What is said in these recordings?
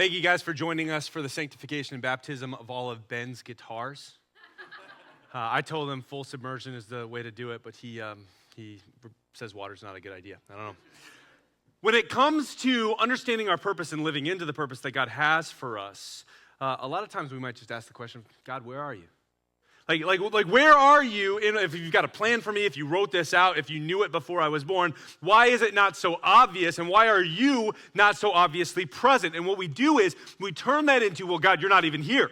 Thank you guys for joining us for the sanctification and baptism of all of Ben's guitars. I told him full submersion is the way to do it, but he says water's not a good idea. I don't know. When it comes to understanding our purpose and living into the purpose that God has for us, a lot of times we might just ask the question, God, where are you? Like, where are you? If you've got a plan for me, if you wrote this out, if you knew it before I was born, why is it not so obvious? And why are you not so obviously present? And what we do is we turn that into, well, God, you're not even here.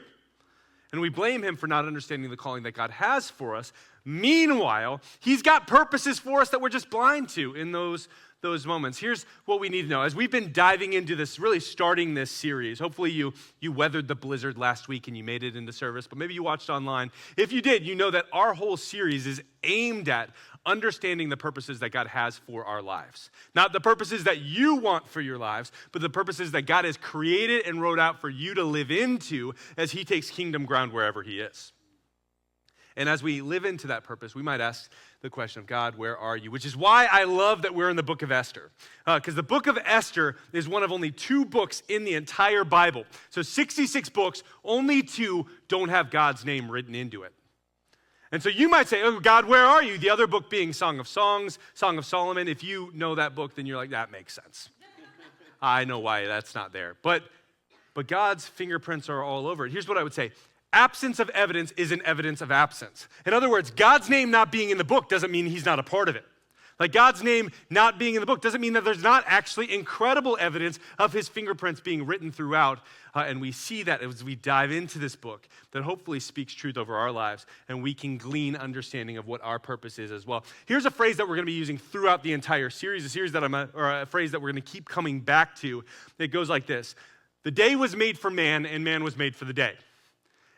And we blame him for not understanding the calling that God has for us. Meanwhile, he's got purposes for us that we're just blind to in those moments. Here's what we need to know. As we've been diving into this, really starting this series, hopefully you weathered the blizzard last week and you made it into service, but maybe you watched online. If you did, you know that our whole series is aimed at understanding the purposes that God has for our lives. Not the purposes that you want for your lives, but the purposes that God has created and wrote out for you to live into as he takes kingdom ground wherever he is. And as we live into that purpose, we might ask the question of, God, where are you? Which is why I love that we're in the book of Esther. Because the book of Esther is one of only 2 books in the entire Bible. So 66 books, only 2 don't have God's name written into it. And so you might say, oh, God, where are you? The other book being Song of Songs, Song of Solomon. If you know that book, then you're like, that makes sense. I know why that's not there. But God's fingerprints are all over it. Here's what I would say. Absence of evidence isn't evidence of absence. In other words, God's name not being in the book doesn't mean he's not a part of it. Like God's name not being in the book doesn't mean that there's not actually incredible evidence of his fingerprints being written throughout. And we see that as we dive into this book that hopefully speaks truth over our lives and we can glean understanding of what our purpose is as well. Here's a phrase that we're going to be using throughout the entire series, a phrase that we're going to keep coming back to. It goes like this. The day was made for man and man was made for the day.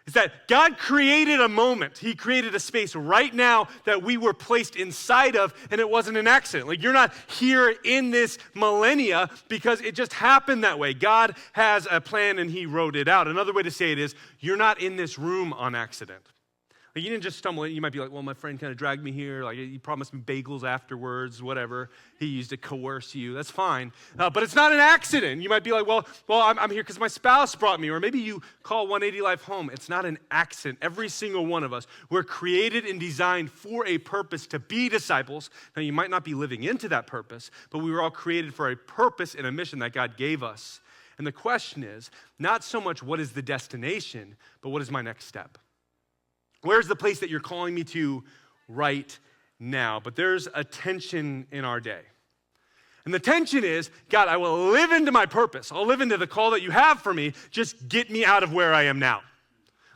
It's that God created a moment. He created a space right now that we were placed inside of, and it wasn't an accident. Like, you're not here in this millennia because it just happened that way. God has a plan, and he wrote it out. Another way to say it is, you're not in this room on accident. Like, you didn't just stumble in. You might be like, well, my friend kind of dragged me here. Like, he promised me bagels afterwards, whatever. He used to coerce you. That's fine. But it's not an accident. You might be like, well, I'm here because my spouse brought me. Or maybe you call 180 Life home. It's not an accident. Every single one of us, we're created and designed for a purpose to be disciples. Now, you might not be living into that purpose, but we were all created for a purpose and a mission that God gave us. And the question is, not so much what is the destination, but what is my next step? Where's the place that you're calling me to right now? But there's a tension in our day. And the tension is, God, I will live into my purpose. I'll live into the call that you have for me. Just get me out of where I am now.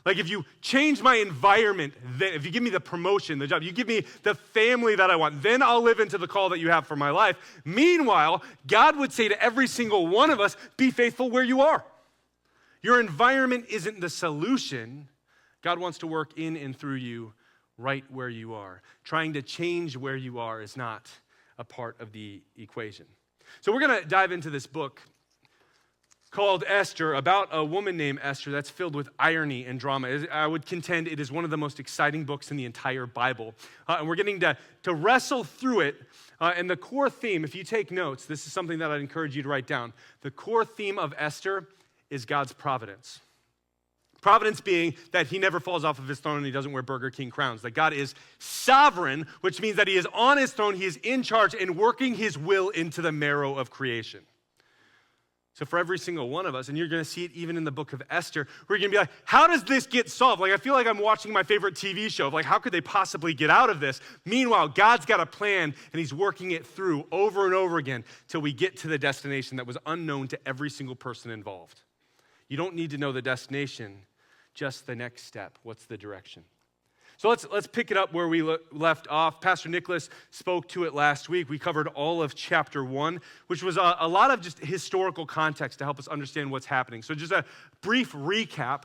Like if you change my environment, then if you give me the promotion, the job, you give me the family that I want, then I'll live into the call that you have for my life. Meanwhile, God would say to every single one of us, be faithful where you are. Your environment isn't the solution. God wants to work in and through you right where you are. Trying to change where you are is not a part of the equation. So we're going to dive into this book called Esther, about a woman named Esther that's filled with irony and drama. I would contend it is one of the most exciting books in the entire Bible. And we're getting to wrestle through it. And the core theme, if you take notes, this is something that I'd encourage you to write down. The core theme of Esther is God's providence. Providence being that he never falls off of his throne and he doesn't wear Burger King crowns. That God is sovereign, which means that he is on his throne, he is in charge and working his will into the marrow of creation. So for every single one of us, and you're going to see it even in the book of Esther, we're going to be like, how does this get solved? Like, I feel like I'm watching my favorite TV show. Like, how could they possibly get out of this? Meanwhile, God's got a plan, and he's working it through over and over again till we get to the destination that was unknown to every single person involved. You don't need to know the destination, just the next step. What's the direction? So let's pick it up where we left off. Pastor Nicholas spoke to it last week. We covered all of chapter 1, which was a lot of just historical context to help us understand what's happening. So just a brief recap.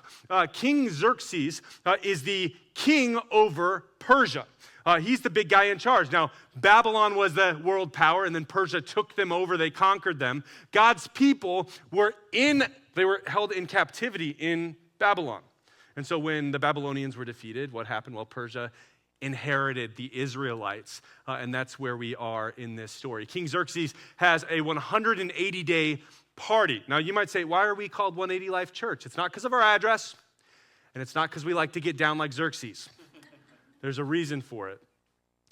King Xerxes is the king over Persia. He's the big guy in charge. Now, Babylon was the world power, and then Persia took them over. They conquered them. God's people were held in captivity in Babylon. And so when the Babylonians were defeated, what happened? Well, Persia inherited the Israelites, and that's where we are in this story. King Xerxes has a 180-day party. Now, you might say, why are we called 180 Life Church? It's not because of our address, and it's not because we like to get down like Xerxes. There's a reason for it.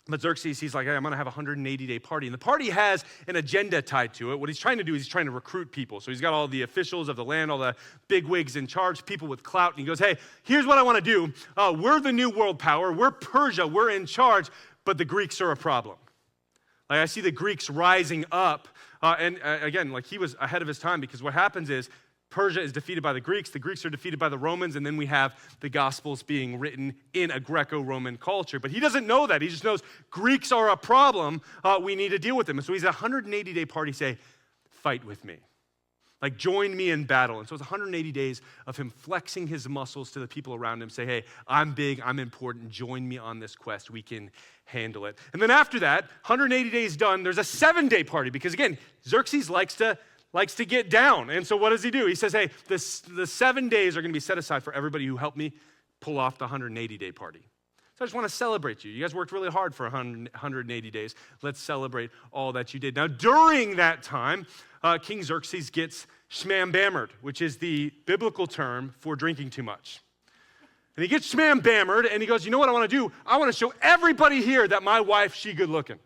But Xerxes, he's like, hey, I'm going to have a 180-day party. And the party has an agenda tied to it. What he's trying to do is he's trying to recruit people. So he's got all the officials of the land, all the bigwigs in charge, people with clout. And he goes, hey, here's what I want to do. We're the new world power. We're Persia. We're in charge. But the Greeks are a problem. Like, I see the Greeks rising up. Again, like, he was ahead of his time, because what happens is Persia is defeated by the Greeks are defeated by the Romans, and then we have the Gospels being written in a Greco-Roman culture. But he doesn't know that. He just knows Greeks are a problem. We need to deal with them. And so he's at a 180-day party, say, fight with me. Like, join me in battle. And so it's 180 days of him flexing his muscles to the people around him, say, hey, I'm big, I'm important, join me on this quest, we can handle it. And then after that, 180 days done, there's a 7-day party, because again, Xerxes likes to get down. And so what does he do? He says, hey, the 7 days are going to be set aside for everybody who helped me pull off the 180-day party. So I just want to celebrate you. You guys worked really hard for 180 days. Let's celebrate all that you did. Now, during that time, King Xerxes gets shmam-bammered, which is the biblical term for drinking too much. And he gets shmam-bammered, and he goes, you know what I want to do? I want to show everybody here that my wife, she good looking.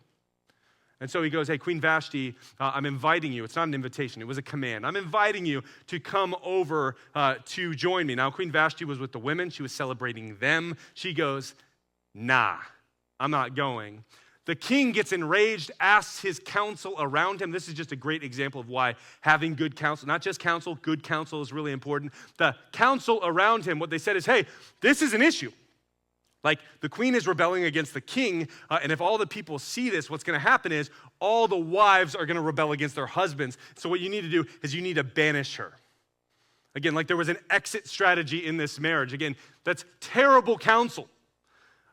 And so he goes, hey, Queen Vashti, I'm inviting you. It's not an invitation. It was a command. I'm inviting you to come over to join me. Now, Queen Vashti was with the women. She was celebrating them. She goes, nah, I'm not going. The king gets enraged, asks his counsel around him. This is just a great example of why having good counsel, not just counsel, good counsel is really important. The counsel around him, what they said is, hey, this is an issue. Like, the queen is rebelling against the king, and if all the people see this, what's going to happen is all the wives are going to rebel against their husbands. So what you need to do is you need to banish her. Again, like, there was an exit strategy in this marriage. Again, that's terrible counsel.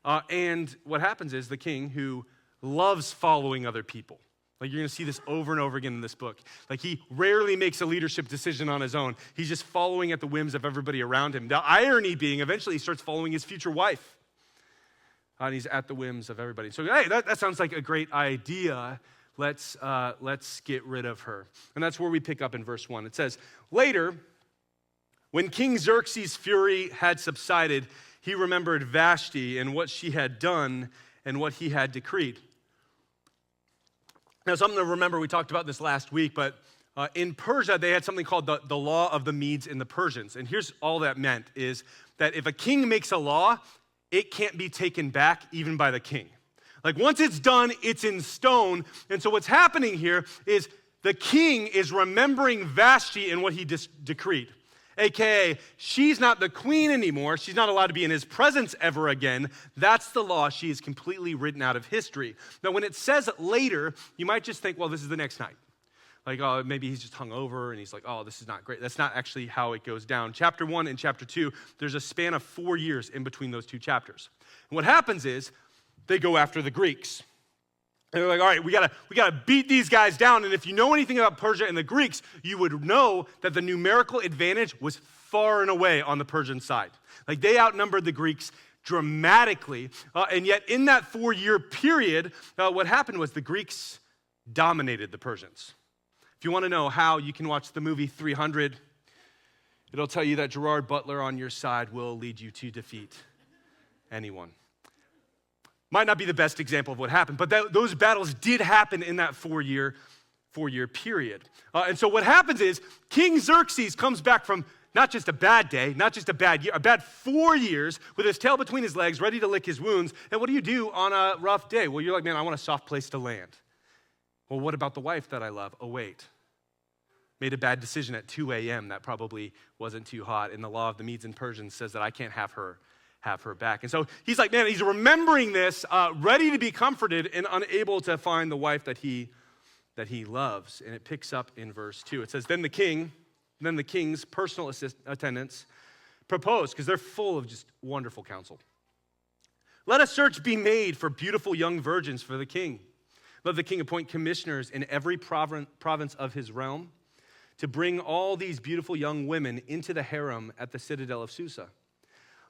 And what happens is the king, who loves following other people. Like, you're going to see this over and over again in this book. Like, he rarely makes a leadership decision on his own. He's just following at the whims of everybody around him. The irony being, eventually he starts following his future wife. And he's at the whims of everybody. So, hey, that sounds like a great idea. Let's get rid of her. And that's where we pick up in verse 1. It says, later, when King Xerxes' fury had subsided, he remembered Vashti and what she had done and what he had decreed. Now, something to remember, we talked about this last week, but in Persia, they had something called the law of the Medes and the Persians. And here's all that meant, is that if a king makes a law, it can't be taken back even by the king. Like, once it's done, it's in stone. And so what's happening here is the king is remembering Vashti and what he decreed. AKA, she's not the queen anymore. She's not allowed to be in his presence ever again. That's the law. She is completely written out of history. Now, when it says later, you might just think, well, this is the next night. Like, oh, maybe he's just hungover and he's like, oh, this is not great. That's not actually how it goes down. Chapter 1 and chapter 2, there's a span of 4 years in between those two chapters. And what happens is they go after the Greeks. And they're like, all right, we gotta beat these guys down. And if you know anything about Persia and the Greeks, you would know that the numerical advantage was far and away on the Persian side. Like, they outnumbered the Greeks dramatically. And yet in that 4-year period, what happened was the Greeks dominated the Persians. If you want to know how, you can watch the movie 300. It'll tell you that Gerard Butler on your side will lead you to defeat anyone. Might not be the best example of what happened, but those battles did happen in that 4-year period. And so what happens is King Xerxes comes back from not just a bad day, not just a bad year, a bad 4 years with his tail between his legs, ready to lick his wounds. And what do you do on a rough day? Well, you're like, man, I want a soft place to land. Well, what about the wife that I love? Oh, wait. Made a bad decision at 2 a.m. That probably wasn't too hot. And the law of the Medes and Persians says that I can't have her back. And so he's like, man, he's remembering this, ready to be comforted and unable to find the wife that he loves. And it picks up in verse 2. It says, then the king's personal attendants proposed, because they're full of just wonderful counsel. Let a search be made for beautiful young virgins for the king. Let the king appoint commissioners in every province of his realm to bring all these beautiful young women into the harem at the citadel of Susa.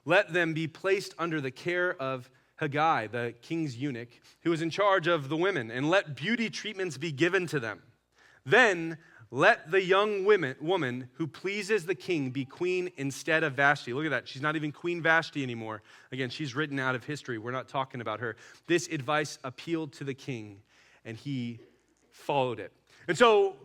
Let them be placed under the care of Haggai, the king's eunuch, who was in charge of the women, and let beauty treatments be given to them. Then let the young woman who pleases the king be queen instead of Vashti. Look at that. She's not even Queen Vashti anymore. Again, she's written out of history. We're not talking about her. This advice appealed to the king, and he followed it. And so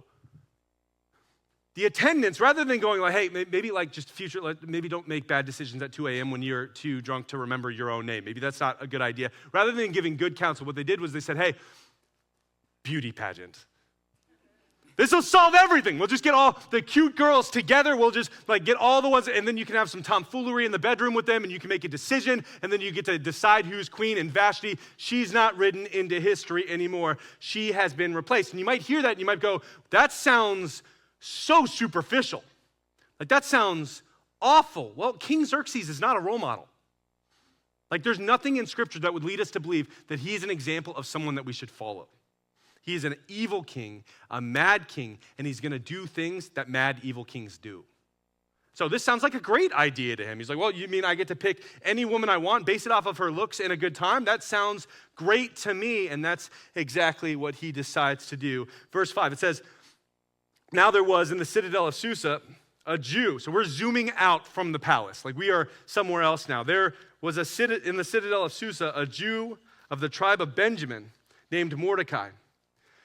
the attendants, rather than going like, hey, maybe like just future, like maybe don't make bad decisions at 2 a.m. when you're too drunk to remember your own name. Maybe that's not a good idea. Rather than giving good counsel, what they did was they said, hey, beauty pageant. This will solve everything. We'll just get all the cute girls together. We'll just like get all the ones, and then you can have some tomfoolery in the bedroom with them, and you can make a decision, and then you get to decide who's queen. And Vashti, she's not written into history anymore. She has been replaced. And you might hear that, and you might go, that sounds so superficial. Like that sounds awful. Well, King Xerxes is not a role model. Like there's nothing in Scripture that would lead us to believe that he's an example of someone that we should follow. He is an evil king, a mad king, and he's going to do things that mad, evil kings do. So this sounds like a great idea to him. He's like, well, you mean I get to pick any woman I want, base it off of her looks and a good time? That sounds great to me, and that's exactly what he decides to do. Verse 5, it says, now there was in the citadel of Susa a Jew. So we're zooming out from the palace. Like we are somewhere else now. There was in the citadel of Susa a Jew of the tribe of Benjamin named Mordecai,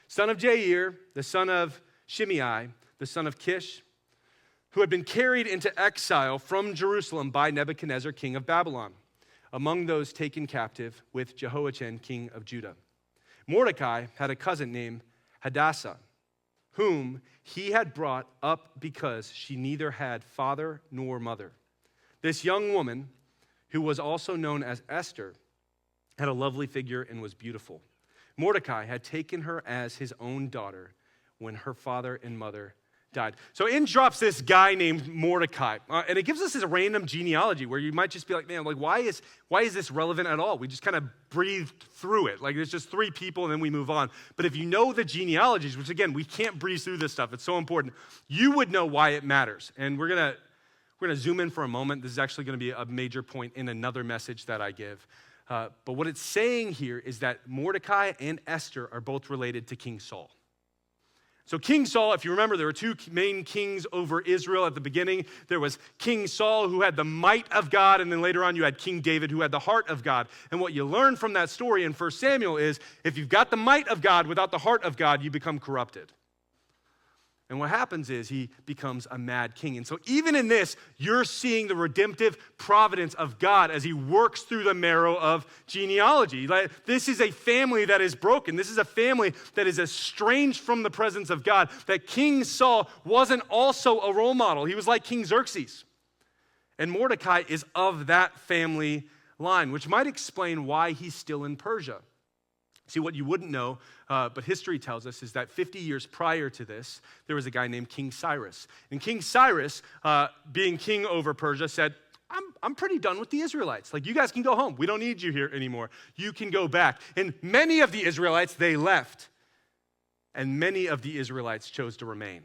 son of Jair, the son of Shimei, the son of Kish, who had been carried into exile from Jerusalem by Nebuchadnezzar, king of Babylon, among those taken captive with Jehoiachin, king of Judah. Mordecai had a cousin named Hadassah, whom he had brought up because she neither had father nor mother. This young woman, who was also known as Esther, had a lovely figure and was beautiful. Mordecai had taken her as his own daughter when her father and mother died. So in drops this guy named Mordecai, and it gives us this random genealogy where you might just be like, man, like why is this relevant at all? We just kind of breathed through it. Like there's just 3 people and then we move on. But if you know the genealogies, which again, we can't breeze through this stuff, it's so important, you would know why it matters. And we're gonna zoom in for a moment. This is actually gonna be a major point in another message that I give. But what it's saying here is that Mordecai and Esther are both related to King Saul. So King Saul, if you remember, there were 2 main kings over Israel at the beginning. There was King Saul, who had the might of God, and then later on you had King David, who had the heart of God. And what you learn from that story in 1 Samuel is, if you've got the might of God without the heart of God, you become corrupted. And what happens is he becomes a mad king. And so even in this, you're seeing the redemptive providence of God as he works through the marrow of genealogy. Like, this is a family that is broken. This is a family that is estranged from the presence of God. That King Saul wasn't also a role model. He was like King Xerxes. And Mordecai is of that family line, which might explain why he's still in Persia. See, what you wouldn't know, but history tells us, is that 50 years prior to this, there was a guy named King Cyrus. And King Cyrus, being king over Persia, said, I'm pretty done with the Israelites. Like, you guys can go home. We don't need you here anymore. You can go back. And many of the Israelites, they left. And many of the Israelites chose to remain.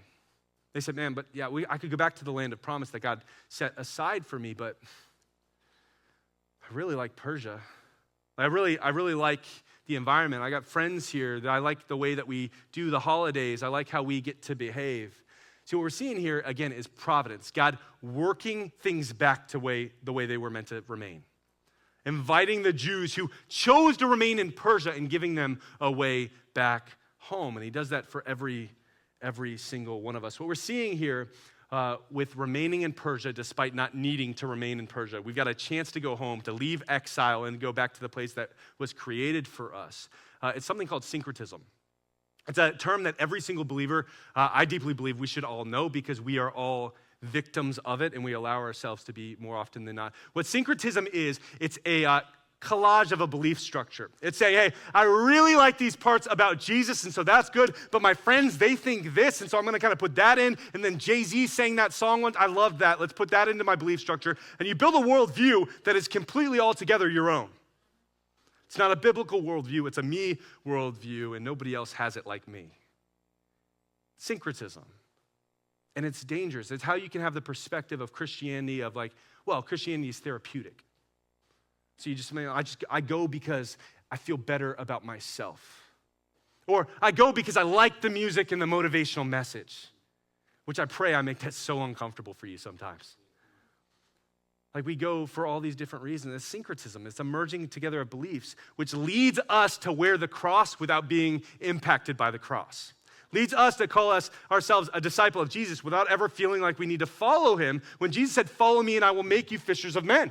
They said, man, but yeah, I could go back to the land of promise that God set aside for me, but I really like Persia. I really like the environment. I got friends here. I like the way that we do the holidays. I like how we get to behave. See, what we're seeing here, again, is providence. God working things back to the way they were meant to remain. Inviting the Jews who chose to remain in Persia and giving them a way back home. And he does that for every single one of us. What we're seeing here with remaining in Persia despite not needing to remain in Persia. We've got a chance to go home, to leave exile and go back to the place that was created for us. It's something called syncretism. It's a term that every single believer, I deeply believe we should all know because we are all victims of it and we allow ourselves to be more often than not. What syncretism is, it's a collage of a belief structure. It's saying, hey, I really like these parts about Jesus, and so that's good, but my friends, they think this, and so I'm going to kind of put that in, and then Jay-Z sang that song once. I love that. Let's put that into my belief structure, and you build a worldview that is completely altogether your own. It's not a biblical worldview. It's a me worldview, and nobody else has it like me. Syncretism. And it's dangerous. It's how you can have the perspective of Christianity of like, well, Christianity is therapeutic. So you just, I go because I feel better about myself. Or I go because I like the music and the motivational message, which I pray I make that so uncomfortable for you sometimes. Like we go for all these different reasons. It's syncretism. It's a merging together of beliefs, which leads us to wear the cross without being impacted by the cross. Leads us to call ourselves a disciple of Jesus without ever feeling like we need to follow him when Jesus said, follow me and I will make you fishers of men.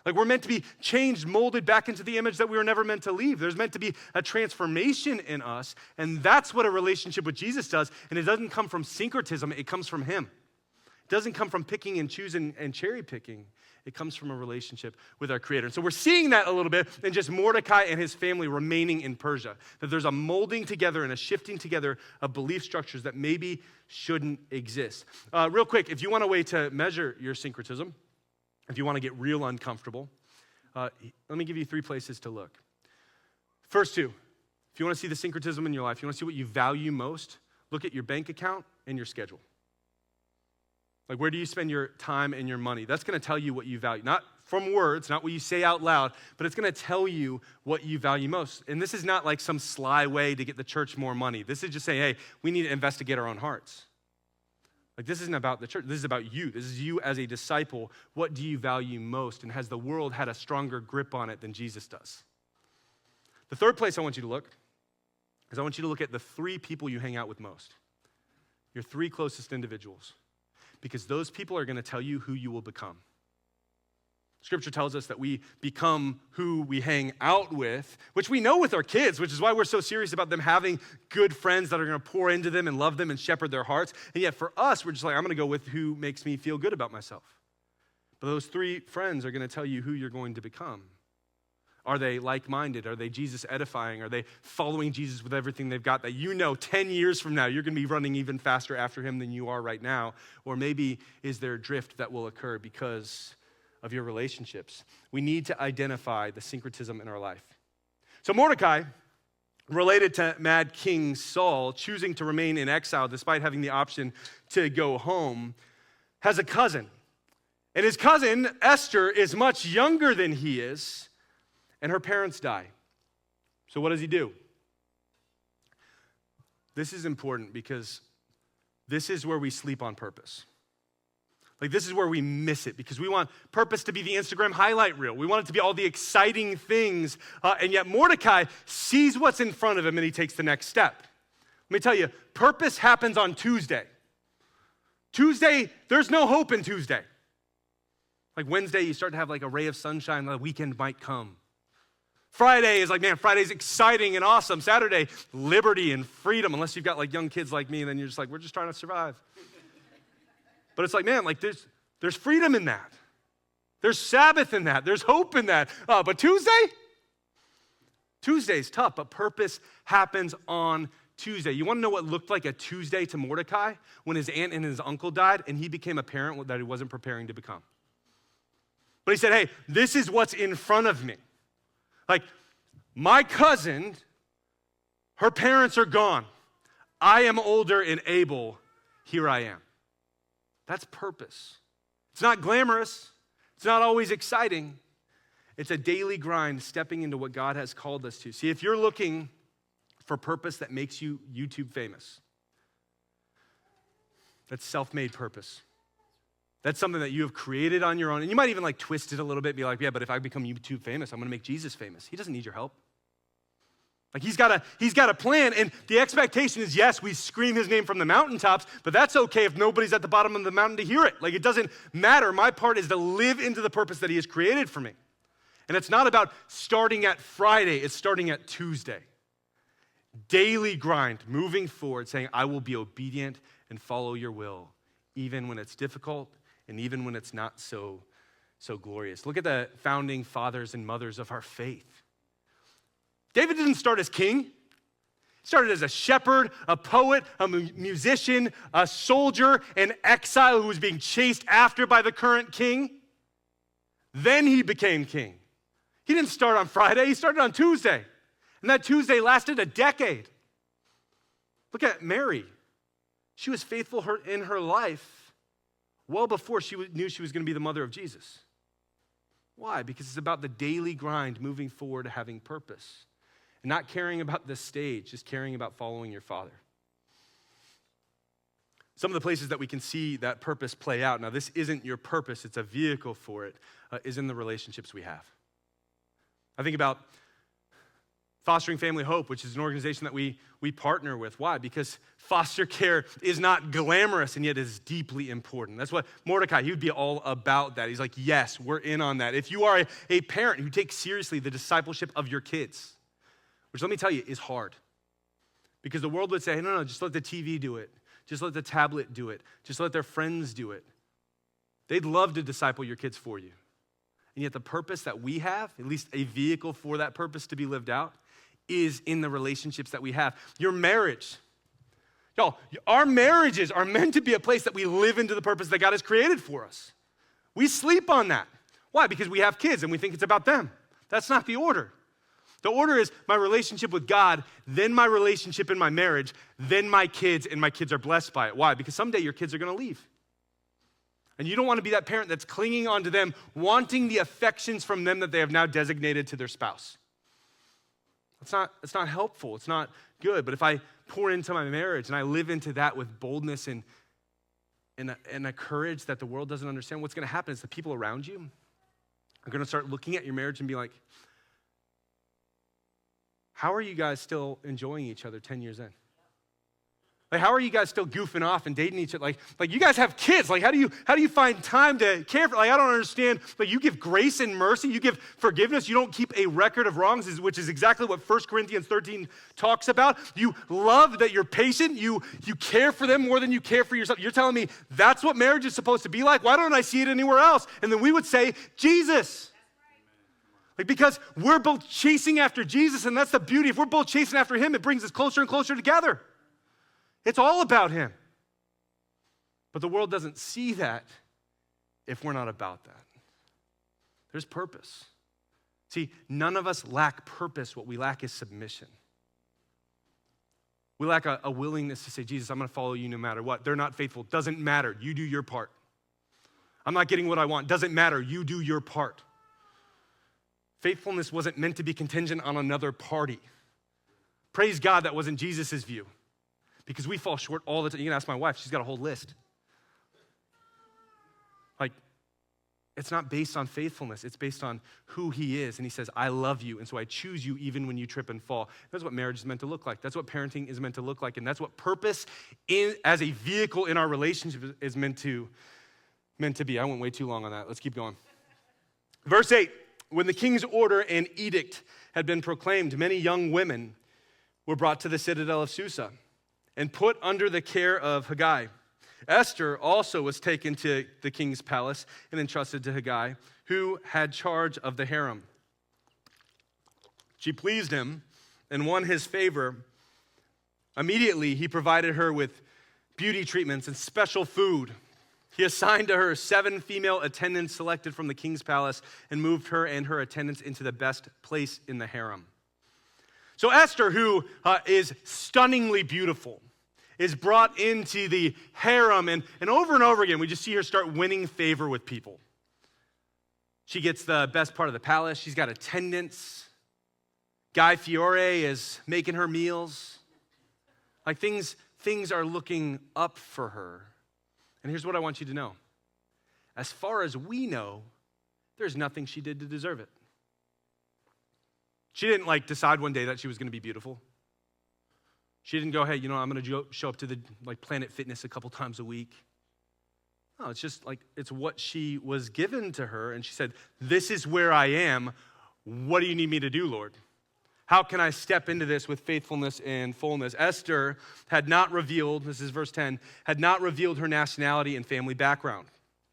Like we're meant to be changed, molded back into the image that we were never meant to leave. There's meant to be a transformation in us, and that's what a relationship with Jesus does, and it doesn't come from syncretism, it comes from him. It doesn't come from picking and choosing and cherry picking. It comes from a relationship with our Creator. And so we're seeing that a little bit in just Mordecai and his family remaining in Persia. That there's a molding together and a shifting together of belief structures that maybe shouldn't exist. Real quick, if you want a way to measure your syncretism, if you want to get real uncomfortable, let me give you 3 places to look. First 2, if you want to see the syncretism in your life, you want to see what you value most, look at your bank account and your schedule. Like, where do you spend your time and your money? That's going to tell you what you value. Not from words, not what you say out loud, but it's going to tell you what you value most. And this is not like some sly way to get the church more money. This is just saying, hey, we need to investigate our own hearts. Like, this isn't about the church. This is about you. This is you as a disciple. What do you value most? And has the world had a stronger grip on it than Jesus does? The third place I want you to look is I want you to look at the 3 people you hang out with most. Your 3 closest individuals. Because those people are going to tell you who you will become. Scripture tells us that we become who we hang out with, which we know with our kids, which is why we're so serious about them having good friends that are going to pour into them and love them and shepherd their hearts. And yet for us, we're just like, I'm going to go with who makes me feel good about myself. But those 3 friends are going to tell you who you're going to become. Are they like-minded? Are they Jesus edifying? Are they following Jesus with everything they've got that you know 10 years from now you're going to be running even faster after him than you are right now? Or maybe is there a drift that will occur because of your relationships? We need to identify the syncretism in our life. So Mordecai, related to Mad King Saul, choosing to remain in exile despite having the option to go home, has a cousin. And his cousin, Esther, is much younger than he is. And her parents die. So what does he do? This is important because this is where we sleep on purpose. Like, this is where we miss it because we want purpose to be the Instagram highlight reel. We want it to be all the exciting things. And yet Mordecai sees what's in front of him and he takes the next step. Let me tell you, purpose happens on Tuesday. Tuesday, there's no hope in Tuesday. Like Wednesday, you start to have like a ray of sunshine, the weekend might come. Friday is like, man, Friday's exciting and awesome. Saturday, liberty and freedom, unless you've got like young kids like me, and then you're just like, we're just trying to survive. But it's like, man, like there's freedom in that. There's Sabbath in that. There's hope in that. But Tuesday's tough, but purpose happens on Tuesday. You want to know what looked like a Tuesday to Mordecai? When his aunt and his uncle died, and he became a parent that he wasn't preparing to become. But he said, hey, this is what's in front of me. Like, my cousin, her parents are gone. I am older and able. Here I am. That's purpose. It's not glamorous. It's not always exciting. It's a daily grind stepping into what God has called us to. See, if you're looking for purpose that makes you YouTube famous, that's self-made purpose. That's something that you have created on your own. And you might even like twist it a little bit and be like, yeah, but if I become YouTube famous, I'm going to make Jesus famous. He doesn't need your help. Like he's got a plan, and the expectation is, yes, we scream his name from the mountaintops, but that's okay if nobody's at the bottom of the mountain to hear it. Like, it doesn't matter. My part is to live into the purpose that he has created for me. And it's not about starting at Friday, it's starting at Tuesday. Daily grind, moving forward, saying, I will be obedient and follow your will, even when it's difficult, and even when it's not so glorious. Look at the founding fathers and mothers of our faith. David didn't start as king. He started as a shepherd, a poet, a musician, a soldier, an exile who was being chased after by the current king. Then he became king. He didn't start on Friday, he started on Tuesday. And that Tuesday lasted a decade. Look at Mary. She was faithful in her life well before she knew she was going to be the mother of Jesus. Why? Because it's about the daily grind, moving forward, having purpose. And not caring about the stage, just caring about following your Father. Some of the places that we can see that purpose play out, now this isn't your purpose, it's a vehicle for it, is in the relationships we have. I think about Fostering Family Hope, which is an organization that we partner with. Why? Because foster care is not glamorous and yet is deeply important. That's what Mordecai, he would be all about that. He's like, yes, we're in on that. If you are a parent who takes seriously the discipleship of your kids, which let me tell you is hard. Because the world would say, no, just let the TV do it. Just let the tablet do it. Just let their friends do it. They'd love to disciple your kids for you. And yet the purpose that we have, at least a vehicle for that purpose to be lived out, is in the relationships that we have. Your marriage. Y'all, our marriages are meant to be a place that we live into the purpose that God has created for us. We sleep on that. Why? Because we have kids and we think it's about them. That's not the order. The order is my relationship with God, then my relationship in my marriage, then my kids, and my kids are blessed by it. Why? Because someday your kids are going to leave. And you don't want to be that parent that's clinging on to them, wanting the affections from them that they have now designated to their spouse. It's not helpful. It's not good. But if I pour into my marriage and I live into that with boldness and a courage that the world doesn't understand, what's going to happen is the people around you are going to start looking at your marriage and be like, how are you guys still enjoying each other 10 years in? Like, how are you guys still goofing off and dating each other? Like you guys have kids. Like, how do you find time to care for? Like, I don't understand. Like, you give grace and mercy. You give forgiveness. You don't keep a record of wrongs, which is exactly what 1 Corinthians 13 talks about. You love that you're patient. You care for them more than you care for yourself. You're telling me that's what marriage is supposed to be like? Why don't I see it anywhere else? And then we would say, Jesus. Like, because we're both chasing after Jesus, and that's the beauty. If we're both chasing after him, it brings us closer and closer together. It's all about him. But the world doesn't see that if we're not about that. There's purpose. See, none of us lack purpose. What we lack is submission. We lack a willingness to say, Jesus, I'm going to follow you no matter what. They're not faithful. Doesn't matter. You do your part. I'm not getting what I want. Doesn't matter. You do your part. Faithfulness wasn't meant to be contingent on another party. Praise God that wasn't Jesus' view. Because we fall short all the time. You can ask my wife, she's got a whole list. Like, it's not based on faithfulness. It's based on who he is. And he says, I love you, and so I choose you even when you trip and fall. That's what marriage is meant to look like. That's what parenting is meant to look like. And that's what purpose as a vehicle in our relationship is meant to be. I went way too long on that. Let's keep going. Verse 8, when the king's order and edict had been proclaimed, many young women were brought to the citadel of Susa and put under the care of Haggai. Esther also was taken to the king's palace and entrusted to Haggai, who had charge of the harem. She pleased him and won his favor. Immediately, he provided her with beauty treatments and special food. He assigned to her 7 female attendants selected from the king's palace and moved her and her attendants into the best place in the harem. So Esther, who is stunningly beautiful, is brought into the harem, and over again, we just see her start winning favor with people. She gets the best part of the palace. She's got attendants. Guy Fiore is making her meals. Like, things are looking up for her. And here's what I want you to know. As far as we know, there's nothing she did to deserve it. She didn't decide one day that she was going to be beautiful. She didn't go, hey, I'm going to show up to the Planet Fitness a couple times a week. No, it's just it's what she was given to her. And she said, this is where I am. What do you need me to do, Lord? How can I step into this with faithfulness and fullness? Esther had not revealed, this is verse 10, had not revealed her nationality and family background.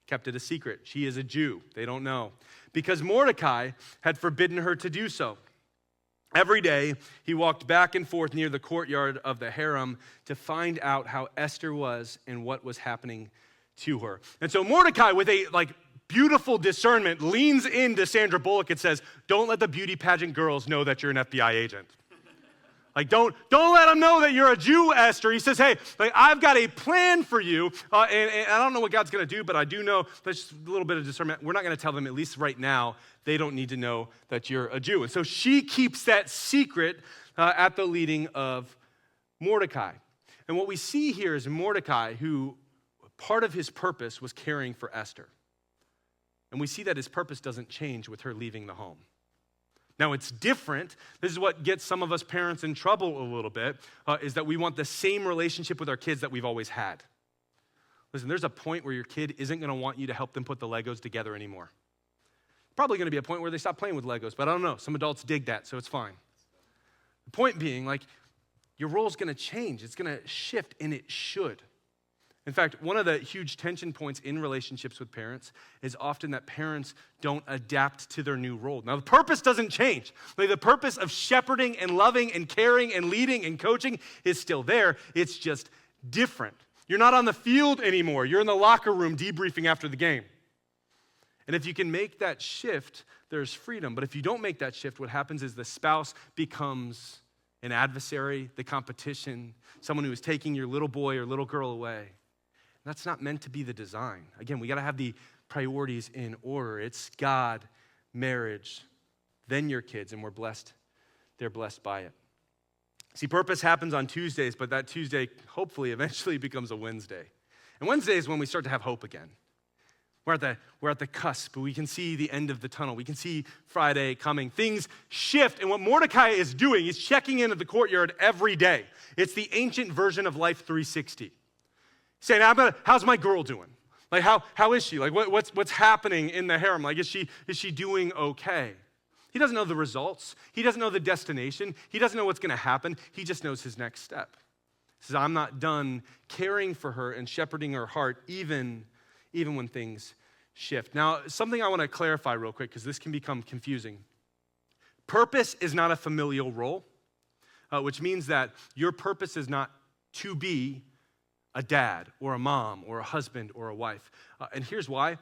Kept it a secret. She is a Jew. They don't know. Because Mordecai had forbidden her to do so. Every day, he walked back and forth near the courtyard of the harem to find out how Esther was and what was happening to her. And so Mordecai, with a beautiful discernment, leans into Sandra Bullock and says, don't let the beauty pageant girls know that you're an FBI agent. Like, don't let them know that you're a Jew, Esther. He says, hey, like, I've got a plan for you, and I don't know what God's going to do, but I do know, that's just a little bit of discernment. We're not going to tell them, at least right now, they don't need to know that you're a Jew. And so she keeps that secret at the leading of Mordecai. And what we see here is Mordecai, who part of his purpose was caring for Esther. And we see that his purpose doesn't change with her leaving the home. Now, it's different. This is what gets some of us parents in trouble a little bit, is that we want the same relationship with our kids that we've always had. Listen, there's a point where your kid isn't going to want you to help them put the Legos together anymore. Probably going to be a point where they stop playing with Legos, but I don't know. Some adults dig that, so it's fine. The point being, like, your role's going to change. It's going to shift, and it should. In fact, one of the huge tension points in relationships with parents is often that parents don't adapt to their new role. Now, the purpose doesn't change. Like, the purpose of shepherding and loving and caring and leading and coaching is still there. It's just different. You're not on the field anymore. You're in the locker room debriefing after the game. And if you can make that shift, there's freedom. But if you don't make that shift, what happens is the spouse becomes an adversary, the competition, someone who is taking your little boy or little girl away. That's not meant to be the design. Again, we got to have the priorities in order. It's God, marriage, then your kids, and we're blessed. They're blessed by it. See, purpose happens on Tuesdays, but that Tuesday hopefully eventually becomes a Wednesday. And Wednesday is when we start to have hope again. We're at the cusp. We can see the end of the tunnel. We can see Friday coming. Things shift, and what Mordecai is doing is checking in at the courtyard every day. It's the ancient version of Life 360. Saying, how's my girl doing? Like, how is she? Like, what's happening in the harem? Like, is she doing okay? He doesn't know the results. He doesn't know the destination. He doesn't know what's going to happen. He just knows his next step. He says, I'm not done caring for her and shepherding her heart, even when things shift. Now, something I want to clarify real quick, because this can become confusing. Purpose is not a familial role, which means that your purpose is not to be a dad or a mom or a husband or a wife. And here's why.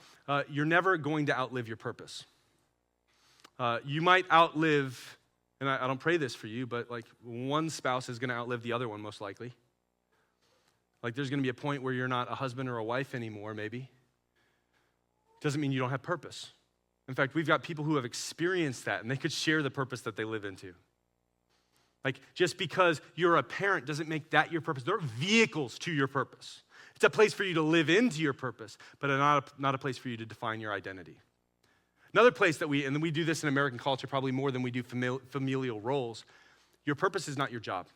You're never going to outlive your purpose. You might outlive, and I don't pray this for you, but like one spouse is going to outlive the other one most likely. Like there's going to be a point where you're not a husband or a wife anymore, maybe. Doesn't mean you don't have purpose. In fact, we've got people who have experienced that, and they could share the purpose that they live into. Like, just because you're a parent doesn't make that your purpose. There are vehicles to your purpose. It's a place for you to live into your purpose, but not a place for you to define your identity. Another place that we do this in American culture probably more than we do familial roles, your purpose is not your job.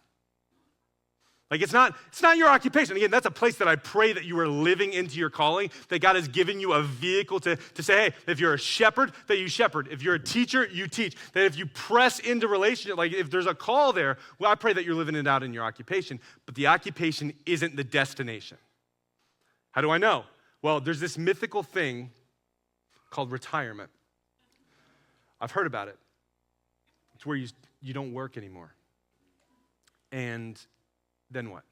Like, it's not your occupation. Again, that's a place that I pray that you are living into your calling, that God has given you a vehicle to say, hey, if you're a shepherd, that you shepherd. If you're a teacher, you teach. That if you press into relationship, like if there's a call there, well, I pray that you're living it out in your occupation, but the occupation isn't the destination. How do I know? Well, there's this mythical thing called retirement. I've heard about it. It's where you don't work anymore. And then what?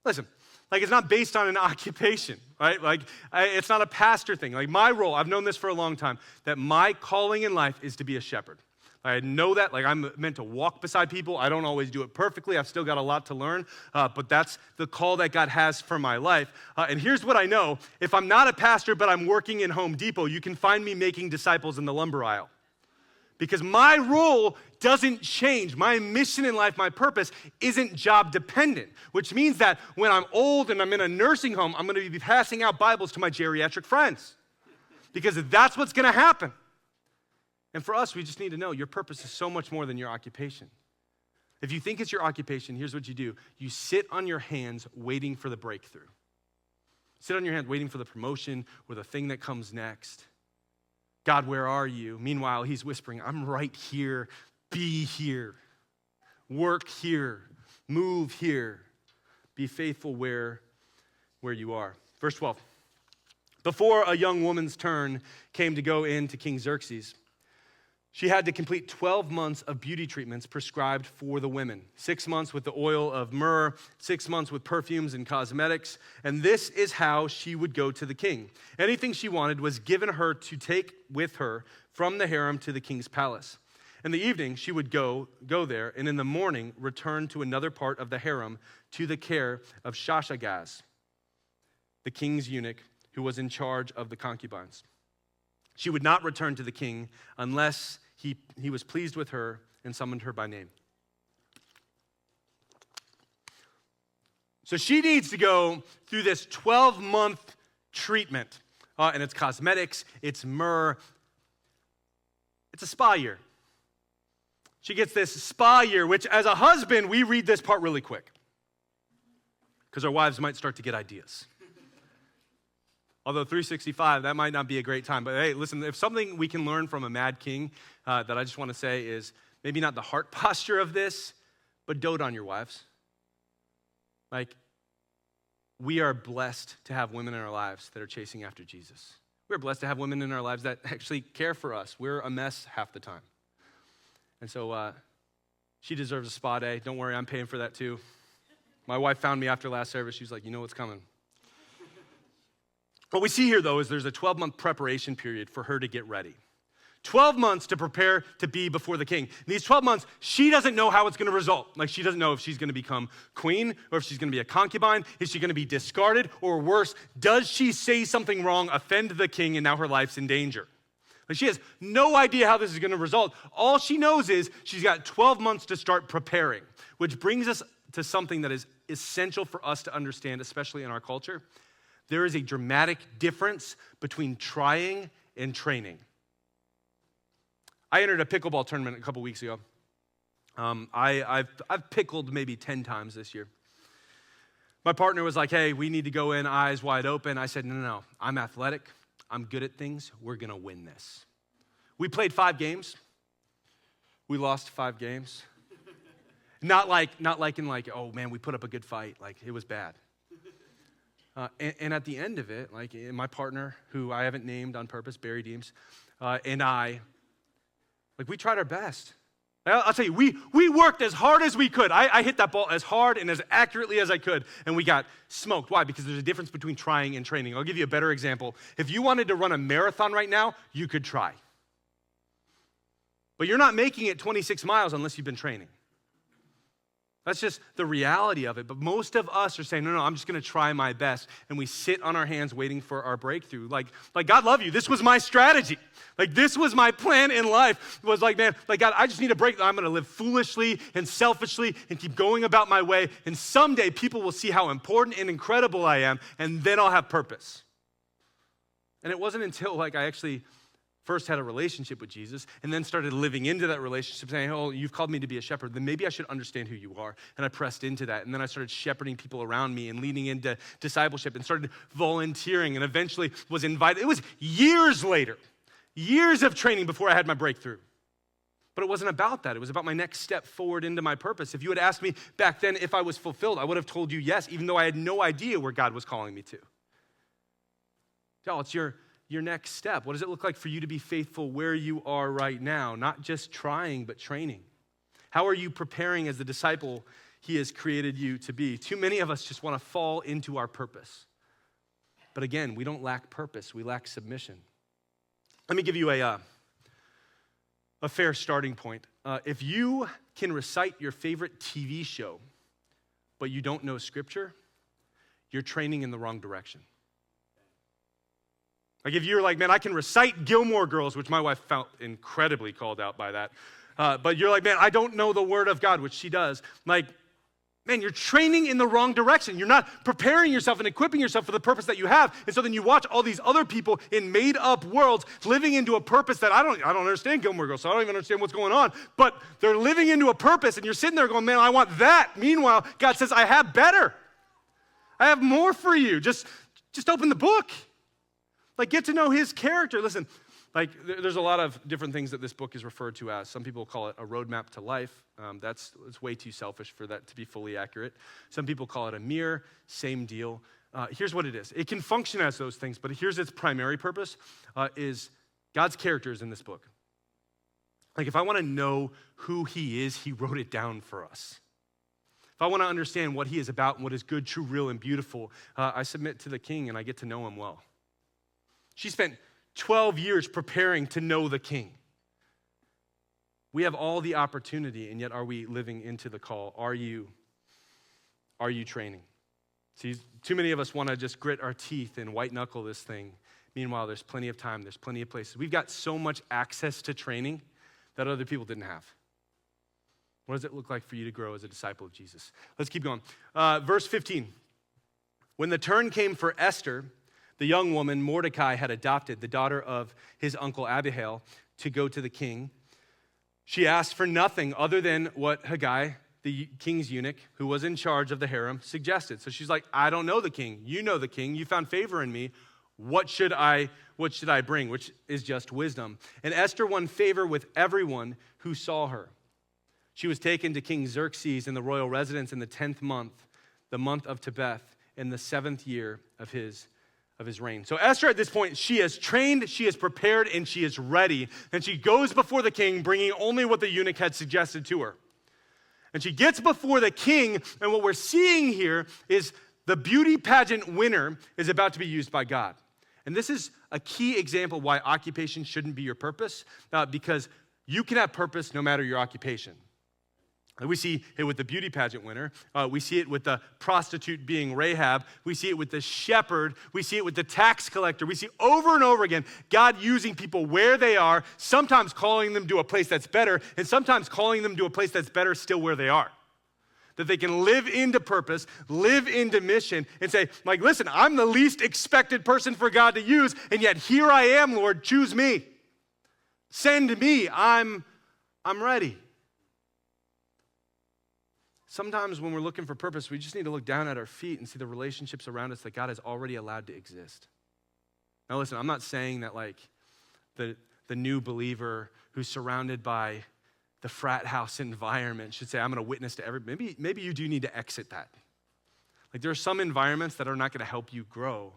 Listen, like it's not based on an occupation, right? Like it's not a pastor thing. Like my role, I've known this for a long time, that my calling in life is to be a shepherd. I know that, like I'm meant to walk beside people. I don't always do it perfectly. I've still got a lot to learn, but that's the call that God has for my life. And here's what I know. If I'm not a pastor, but I'm working in Home Depot, you can find me making disciples in the lumber aisle. Because my role doesn't change. My mission in life, my purpose, isn't job dependent, which means that when I'm old and I'm in a nursing home, I'm going to be passing out Bibles to my geriatric friends. Because that's what's going to happen. And for us, we just need to know your purpose is so much more than your occupation. If you think it's your occupation, here's what you do. You sit on your hands waiting for the breakthrough. Sit on your hands waiting for the promotion or the thing that comes next. God, where are you? Meanwhile, he's whispering, I'm right here. Be here. Work here. Move here. Be faithful where you are. Verse 12. Before a young woman's turn came to go in to King Xerxes, she had to complete 12 months of beauty treatments prescribed for the women. 6 months with the oil of myrrh, 6 months with perfumes and cosmetics. And this is how she would go to the king. Anything she wanted was given her to take with her from the harem to the king's palace. In the evening, she would go there, and in the morning, return to another part of the harem to the care of Shashagaz, the king's eunuch who was in charge of the concubines. She would not return to the king unless he was pleased with her and summoned her by name. So she needs to go through this 12-month treatment. And it's cosmetics, it's myrrh. It's a spa year. She gets this spa year, which as a husband, we read this part really quick. Because our wives might start to get ideas. Although 365, that might not be a great time. But hey, listen, if something we can learn from a mad king that I just want to say is maybe not the heart posture of this, but dote on your wives. Like, we are blessed to have women in our lives that are chasing after Jesus. We're blessed to have women in our lives that actually care for us. We're a mess half the time. And so she deserves a spa day. Don't worry, I'm paying for that too. My wife found me after last service. She was like, you know what's coming. What we see here, though, is there's a 12-month preparation period for her to get ready. 12 months to prepare to be before the king. In these 12 months, she doesn't know how it's going to result. Like, she doesn't know if she's going to become queen or if she's going to be a concubine. Is she going to be discarded? Or worse, does she say something wrong, offend the king, and now her life's in danger? Like, she has no idea how this is going to result. All she knows is she's got 12 months to start preparing, which brings us to something that is essential for us to understand, especially in our culture. There is a dramatic difference between trying and training. I entered a pickleball tournament a couple weeks ago. I've pickled maybe 10 times this year. My partner was like, hey, we need to go in eyes wide open. I said, no, I'm athletic. I'm good at things. We're going to win this. We played 5 games. We lost 5 games. Not like in like, oh man, we put up a good fight. Like, it was bad. And at the end of it, like, my partner, who I haven't named on purpose, Barry Deems, and I, like, we tried our best. I'll tell you, we worked as hard as we could. I hit that ball as hard and as accurately as I could, and we got smoked. Why? Because there's a difference between trying and training. I'll give you a better example. If you wanted to run a marathon right now, you could try. But you're not making it 26 miles unless you've been training. That's just the reality of it. But most of us are saying, no, I'm just going to try my best. And we sit on our hands waiting for our breakthrough. Like God love you. This was my strategy. Like, this was my plan in life. It was like, man, like, God, I just need a breakthrough. I'm going to live foolishly and selfishly and keep going about my way. And someday people will see how important and incredible I am. And then I'll have purpose. And it wasn't until like I actually first had a relationship with Jesus and then started living into that relationship, saying, oh, you've called me to be a shepherd, then maybe I should understand who you are. And I pressed into that. And then I started shepherding people around me and leading into discipleship and started volunteering and eventually was invited. It was years later, years of training before I had my breakthrough. But it wasn't about that. It was about my next step forward into my purpose. If you had asked me back then if I was fulfilled, I would have told you yes, even though I had no idea where God was calling me to. Y'all, it's your next step. What does it look like for you to be faithful where you are right now? Not just trying, but training. How are you preparing as the disciple he has created you to be? Too many of us just want to fall into our purpose. But again, we don't lack purpose. We lack submission. Let me give you a fair starting point. If you can recite your favorite TV show, but you don't know Scripture, you're training in the wrong direction. Like, if you're like, man, I can recite Gilmore Girls, which my wife felt incredibly called out by that. But you're like, man, I don't know the Word of God, which she does. Like, man, you're training in the wrong direction. You're not preparing yourself and equipping yourself for the purpose that you have. And so then you watch all these other people in made-up worlds living into a purpose that I don't understand Gilmore Girls, so I don't even understand what's going on. But they're living into a purpose, and you're sitting there going, man, I want that. Meanwhile, God says, I have better. I have more for you. Just open the book. Like, get to know his character. Listen, like, there's a lot of different things that this book is referred to as. Some people call it a roadmap to life. It's way too selfish for that to be fully accurate. Some people call it a mirror. Same deal. Here's what it is. It can function as those things, but here's its primary purpose, is God's character is in this book. Like, if I want to know who he is, he wrote it down for us. If I want to understand what he is about and what is good, true, real, and beautiful, I submit to the king and I get to know him well. She spent 12 years preparing to know the king. We have all the opportunity, and yet are we living into the call? Are you training? See, too many of us want to just grit our teeth and white knuckle this thing. Meanwhile, there's plenty of time, there's plenty of places. We've got so much access to training that other people didn't have. What does it look like for you to grow as a disciple of Jesus? Let's keep going. Verse 15. When the turn came for Esther, the young woman Mordecai had adopted, the daughter of his uncle Abihail, to go to the king, she asked for nothing other than what Haggai, the king's eunuch, who was in charge of the harem, suggested. So she's like, I don't know the king. You know the king. You found favor in me. What should I bring? Which is just wisdom. And Esther won favor with everyone who saw her. She was taken to King Xerxes in the royal residence in the 10th month, the month of Tebeth, in the 7th year of his reign. So Esther at this point, she is trained, she is prepared, and she is ready. And she goes before the king, bringing only what the eunuch had suggested to her. And she gets before the king, and what we're seeing here is the beauty pageant winner is about to be used by God. And this is a key example why occupation shouldn't be your purpose, because you can have purpose no matter your occupation. We see it with the beauty pageant winner. We see it with the prostitute being Rahab. We see it with the shepherd. We see it with the tax collector. We see over and over again God using people where they are, sometimes calling them to a place that's better, and sometimes calling them to a place that's better still where they are. That they can live into purpose, live into mission, and say, like, listen, I'm the least expected person for God to use, and yet here I am, Lord, choose me. Send me, I'm ready. Sometimes when we're looking for purpose, we just need to look down at our feet and see the relationships around us that God has already allowed to exist. Now listen, I'm not saying that like the new believer who's surrounded by the frat house environment should say, I'm going to witness to everybody. Maybe you do need to exit that. Like there are some environments that are not going to help you grow.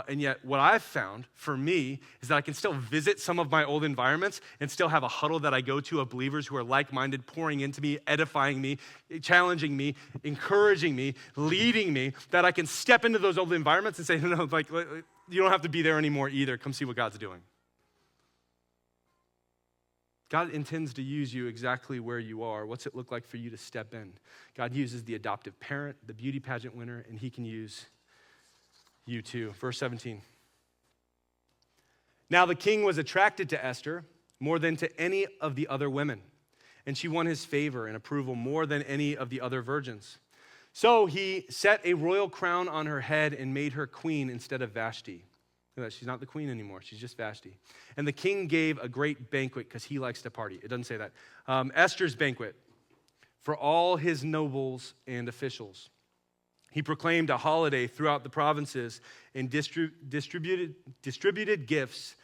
And yet what I've found for me is that I can still visit some of my old environments and still have a huddle that I go to of believers who are like-minded, pouring into me, edifying me, challenging me, encouraging me, leading me, that I can step into those old environments and say, no, like you don't have to be there anymore either. Come see what God's doing. God intends to use you exactly where you are. What's it look like for you to step in? God uses the adoptive parent, the beauty pageant winner, and he can use you too. Verse 17. Now the king was attracted to Esther more than to any of the other women, and she won his favor and approval more than any of the other virgins. So he set a royal crown on her head and made her queen instead of Vashti. She's not the queen anymore. She's just Vashti. And the king gave a great banquet because he likes to party. It doesn't say that. Esther's banquet for all his nobles and officials. He proclaimed a holiday throughout the provinces and distributed gifts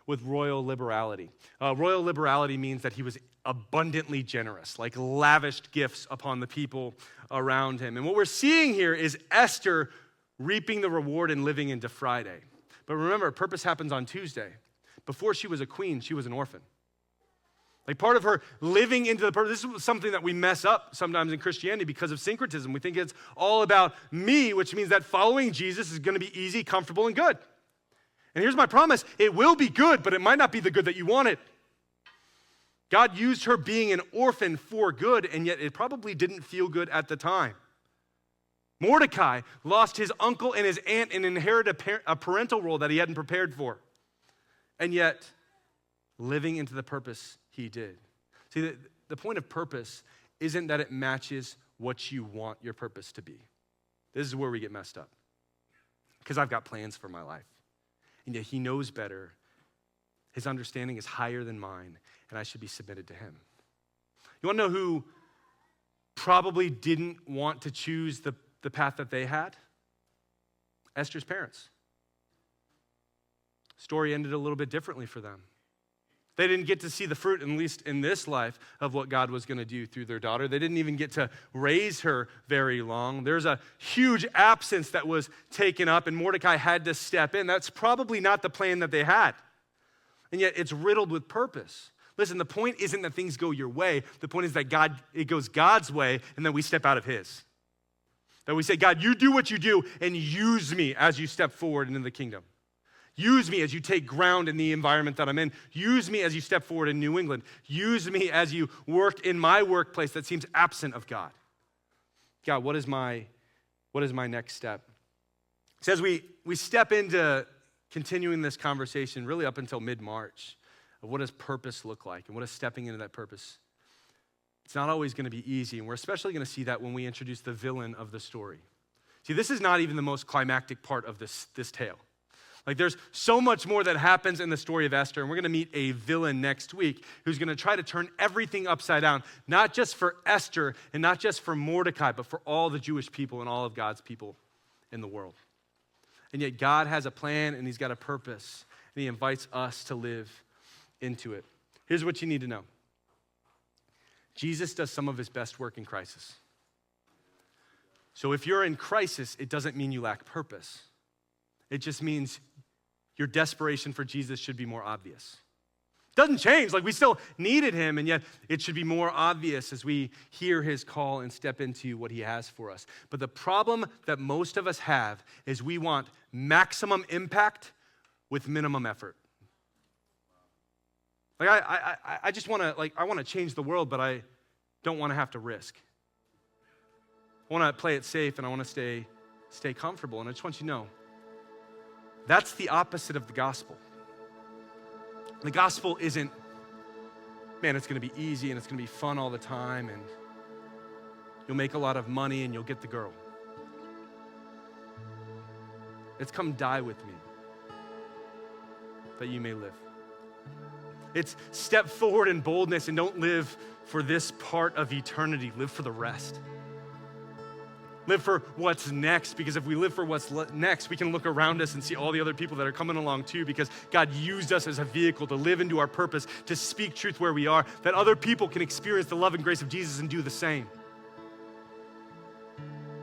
with royal liberality. Royal liberality means that he was abundantly generous, like lavished gifts upon the people around him. And what we're seeing here is Esther reaping the reward and living into Friday. But remember, purpose happens on Tuesday. Before she was a queen, she was an orphan. Like part of her living into the purpose, this is something that we mess up sometimes in Christianity because of syncretism. We think it's all about me, which means that following Jesus is going to be easy, comfortable, and good. And here's my promise, it will be good, but it might not be the good that you wanted. God used her being an orphan for good, and yet it probably didn't feel good at the time. Mordecai lost his uncle and his aunt and inherited a parental role that he hadn't prepared for. And yet, living into the purpose he did. See, the point of purpose isn't that it matches what you want your purpose to be. This is where we get messed up. Because I've got plans for my life. And yet he knows better. His understanding is higher than mine, and I should be submitted to him. You want to know who probably didn't want to choose the path that they had? Esther's parents. Story ended a little bit differently for them. They didn't get to see the fruit, at least in this life, of what God was going to do through their daughter. They didn't even get to raise her very long. There's a huge absence that was taken up, and Mordecai had to step in. That's probably not the plan that they had. And yet it's riddled with purpose. Listen, the point isn't that things go your way. The point is that it goes God's way, and then we step out of his. That we say, God, you do what you do, and use me as you step forward into the kingdom. Use me as you take ground in the environment that I'm in. Use me as you step forward in New England. Use me as you work in my workplace that seems absent of God. God, what is my next step? So as we step into continuing this conversation really up until mid-March of what does purpose look like and what is stepping into that purpose, it's not always going to be easy, and we're especially going to see that when we introduce the villain of the story. See, this is not even the most climactic part of this tale. Like, there's so much more that happens in the story of Esther, and we're going to meet a villain next week who's going to try to turn everything upside down, not just for Esther and not just for Mordecai, but for all the Jewish people and all of God's people in the world. And yet God has a plan, and he's got a purpose, and he invites us to live into it. Here's what you need to know. Jesus does some of his best work in crisis. So if you're in crisis, it doesn't mean you lack purpose. It just means your desperation for Jesus should be more obvious. Doesn't change, like we still needed him, and yet it should be more obvious as we hear his call and step into what he has for us. But the problem that most of us have is we want maximum impact with minimum effort. Like I just want to, I want to change the world, but I don't want to have to risk. I want to play it safe, and I want to stay comfortable. And I just want you to know, that's the opposite of the gospel. The gospel isn't, man, it's going to be easy and it's going to be fun all the time and you'll make a lot of money and you'll get the girl. It's come die with me that you may live. It's step forward in boldness and don't live for this part of eternity. Live for the rest. Live for what's next, because if we live for what's next, we can look around us and see all the other people that are coming along too, because God used us as a vehicle to live into our purpose, to speak truth where we are, that other people can experience the love and grace of Jesus and do the same.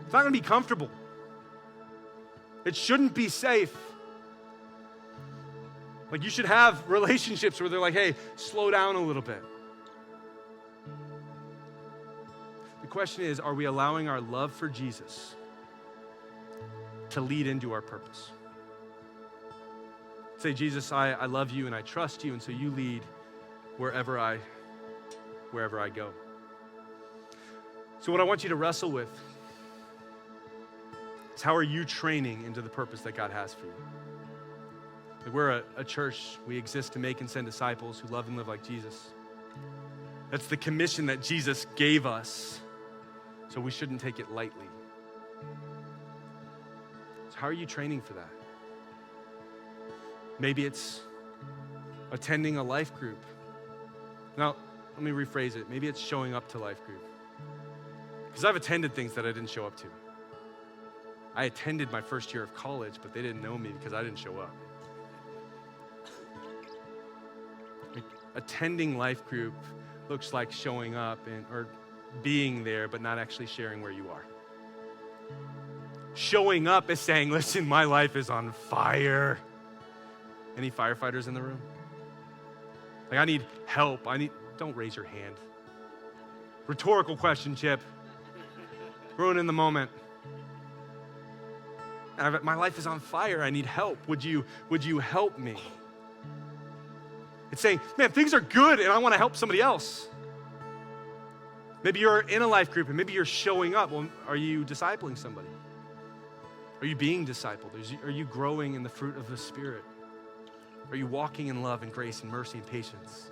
It's not going to be comfortable. It shouldn't be safe. Like, you should have relationships where they're like, hey, slow down a little bit. The question is, are we allowing our love for Jesus to lead into our purpose? Say, Jesus, I love you and I trust you, and so you lead wherever I go. So what I want you to wrestle with is, how are you training into the purpose that God has for you? Like, we're a church, we exist to make and send disciples who love and live like Jesus. That's the commission that Jesus gave us. So we shouldn't take it lightly. So how are you training for that? Maybe it's attending a life group. Now, let me rephrase it. Maybe it's showing up to life group. Because I've attended things that I didn't show up to. I attended my first year of college, but they didn't know me because I didn't show up. Like, attending life group looks like showing up or being there, but not actually sharing where you are. Showing up is saying, listen, my life is on fire. Any firefighters in the room? Like, I need help. Don't raise your hand. Rhetorical question, Chip. Ruining the moment. My life is on fire. I need help. Would you help me? It's saying, man, things are good and I want to help somebody else. Maybe you're in a life group and maybe you're showing up. Well, are you discipling somebody? Are you being discipled? Are you growing in the fruit of the Spirit? Are you walking in love and grace and mercy and patience?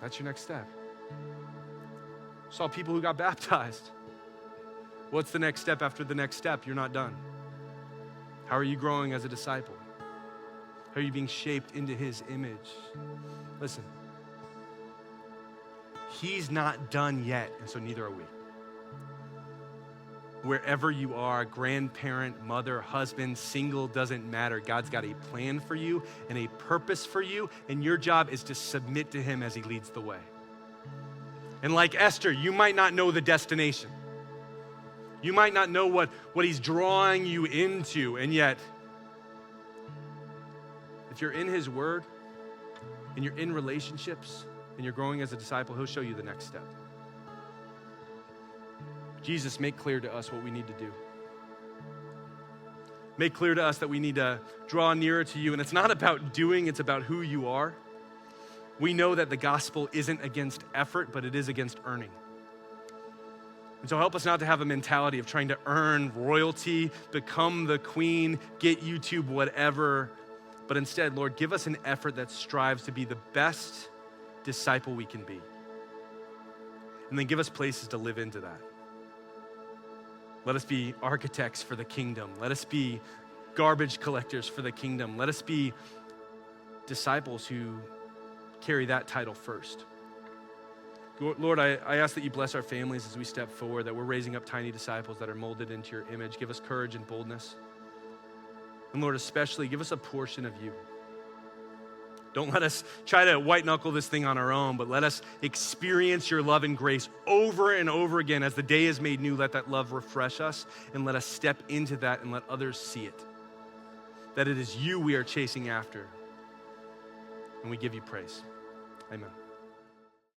That's your next step. Saw people who got baptized. What's the next step after the next step? You're not done. How are you growing as a disciple? How are you being shaped into his image? Listen. He's not done yet, and so neither are we. Wherever you are, grandparent, mother, husband, single, doesn't matter. God's got a plan for you and a purpose for you, and your job is to submit to him as he leads the way. And like Esther, you might not know the destination. You might not know what he's drawing you into, and yet, if you're in his word and you're in relationships, and you're growing as a disciple, he'll show you the next step. Jesus, make clear to us what we need to do. Make clear to us that we need to draw nearer to you. And it's not about doing, it's about who you are. We know that the gospel isn't against effort, but it is against earning. And so help us not to have a mentality of trying to earn royalty, become the queen, get YouTube, whatever. But instead, Lord, give us an effort that strives to be the best disciple we can be. And then give us places to live into that. Let us be architects for the kingdom. Let us be garbage collectors for the kingdom. Let us be disciples who carry that title first. Lord, I ask that you bless our families as we step forward, that we're raising up tiny disciples that are molded into your image. Give us courage and boldness. And Lord, especially give us a portion of you. Don't let us try to white knuckle this thing on our own, but let us experience your love and grace over and over again. As the day is made new, let that love refresh us and let us step into that and let others see it. That it is you we are chasing after. And we give you praise. Amen.